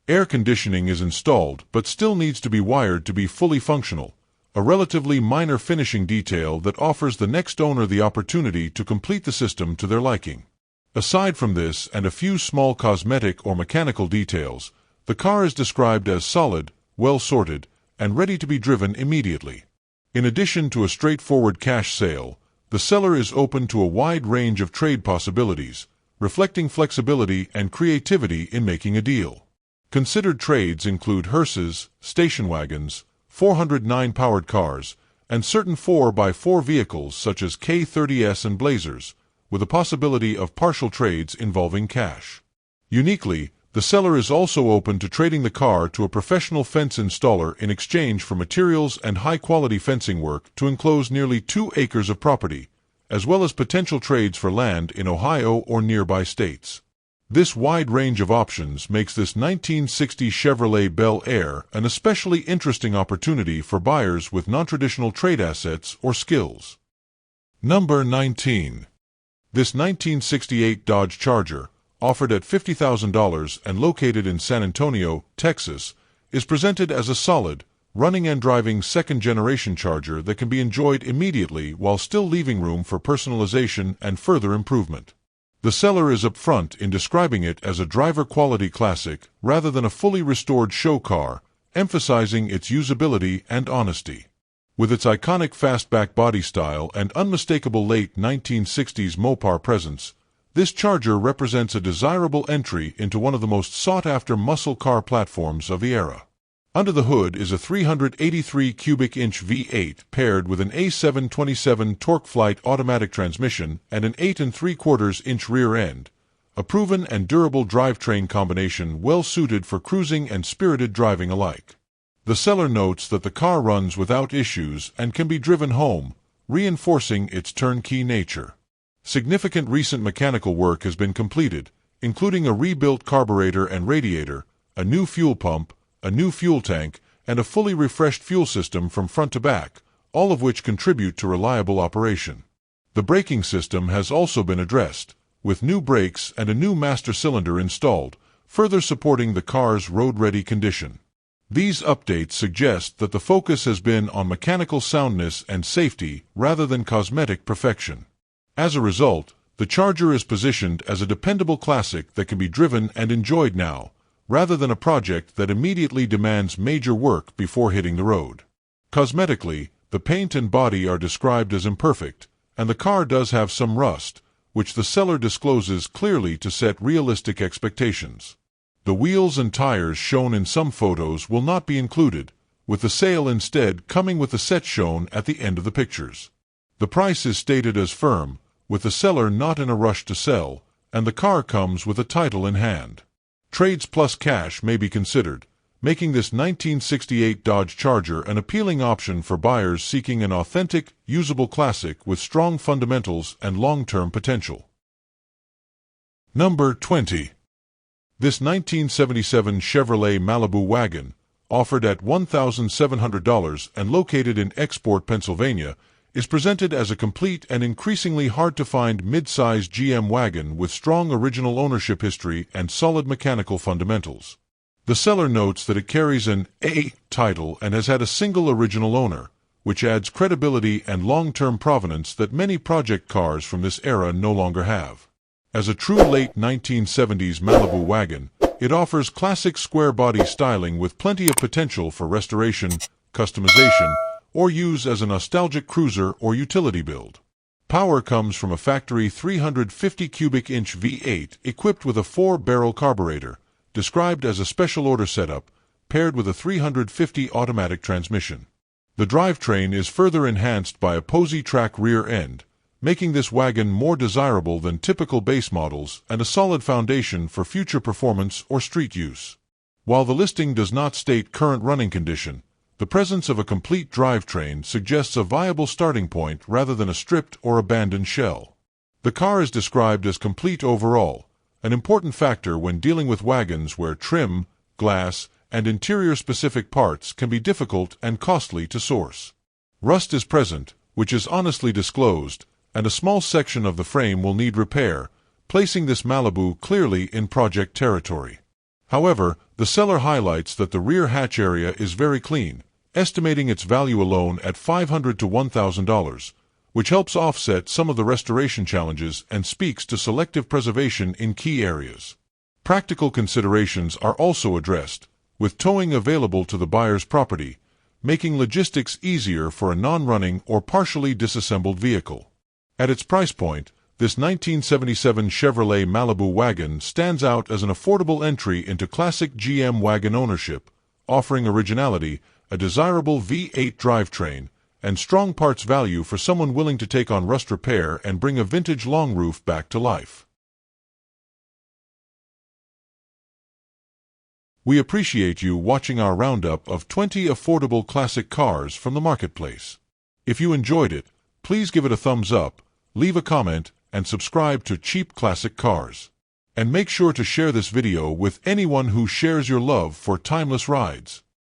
Air conditioning is installed but still needs to be wired to be fully functional, a relatively minor finishing detail that offers the next owner the opportunity to complete the system to their liking. Aside from this and a few small cosmetic or mechanical details, the car is described as solid, well-sorted, and ready to be driven immediately. In addition to a straightforward cash sale, the seller is open to a wide range of trade possibilities, reflecting flexibility and creativity in making a deal. Considered trades include hearses, station wagons, 409 powered cars, and certain 4x4 vehicles such as K30S and Blazers, with a possibility of partial trades involving cash. Uniquely, the seller is also open to trading the car to a professional fence installer in exchange for materials and high-quality fencing work to enclose nearly 2 acres of property, as well as potential trades for land in Ohio or nearby states. This wide range of options makes this 1960 Chevrolet Bel Air an especially interesting opportunity for buyers with non-traditional trade assets or skills. Number 19. This 1968 Dodge Charger, offered at $50,000 and located in San Antonio, Texas, is presented as a solid, running and driving second-generation Charger that can be enjoyed immediately while still leaving room for personalization and further improvement. The seller is upfront in describing it as a driver-quality classic rather than a fully restored show car, emphasizing its usability and honesty. With its iconic fastback body style and unmistakable late 1960s Mopar presence, this Charger represents a desirable entry into one of the most sought-after muscle car platforms of the era. Under the hood is a 383 cubic inch V8 paired with an A727 TorqueFlite automatic transmission and an 8 3/4 inch rear end, a proven and durable drivetrain combination well suited for cruising and spirited driving alike. The seller notes that the car runs without issues and can be driven home, reinforcing its turnkey nature. Significant recent mechanical work has been completed, including a rebuilt carburetor and radiator, a new fuel pump, a new fuel tank, and a fully refreshed fuel system from front to back, all of which contribute to reliable operation. The braking system has also been addressed, with new brakes and a new master cylinder installed, further supporting the car's road-ready condition. These updates suggest that the focus has been on mechanical soundness and safety rather than cosmetic perfection. As a result, the Charger is positioned as a dependable classic that can be driven and enjoyed now, rather than a project that immediately demands major work before hitting the road. Cosmetically, the paint and body are described as imperfect, and the car does have some rust, which the seller discloses clearly to set realistic expectations. The wheels and tires shown in some photos will not be included, with the sale instead coming with the set shown at the end of the pictures. The price is stated as firm, with the seller not in a rush to sell, and the car comes with a title in hand. Trades plus cash may be considered, making this 1968 Dodge Charger an appealing option for buyers seeking an authentic, usable classic with strong fundamentals and long-term potential. Number 20. This 1977 Chevrolet Malibu wagon, offered at $1,700 and located in Export, Pennsylvania, is presented as a complete and increasingly hard-to-find mid-size GM wagon with strong original ownership history and solid mechanical fundamentals. The seller notes that it carries an A title and has had a single original owner, which adds credibility and long-term provenance that many project cars from this era no longer have. As a true late 1970s Malibu wagon, it offers classic square body styling with plenty of potential for restoration, customization, or use as a nostalgic cruiser or utility build. Power comes from a factory 350 cubic inch V8 equipped with a 4-barrel carburetor, described as a special order setup, paired with a 350 automatic transmission. The drivetrain is further enhanced by a Posy-Track rear end, making this wagon more desirable than typical base models and a solid foundation for future performance or street use. While the listing does not state current running condition, the presence of a complete drivetrain suggests a viable starting point rather than a stripped or abandoned shell. The car is described as complete overall, an important factor when dealing with wagons where trim, glass, and interior-specific parts can be difficult and costly to source. Rust is present, which is honestly disclosed, and a small section of the frame will need repair, placing this Malibu clearly in project territory. However, the seller highlights that the rear hatch area is very clean, estimating its value alone at $500 to $1,000, which helps offset some of the restoration challenges and speaks to selective preservation in key areas. Practical considerations are also addressed, with towing available to the buyer's property, making logistics easier for a non-running or partially disassembled vehicle. At its price point, this 1977 Chevrolet Malibu wagon stands out as an affordable entry into classic GM wagon ownership, offering originality, a desirable V8 drivetrain, and strong parts value for someone willing to take on rust repair and bring a vintage long roof back to life. We appreciate you watching our roundup of 20 affordable classic cars from the marketplace. If you enjoyed it, please give it a thumbs up, leave a comment, and subscribe to Cheap Classic Cars. And make sure to share this video with anyone who shares your love for timeless rides.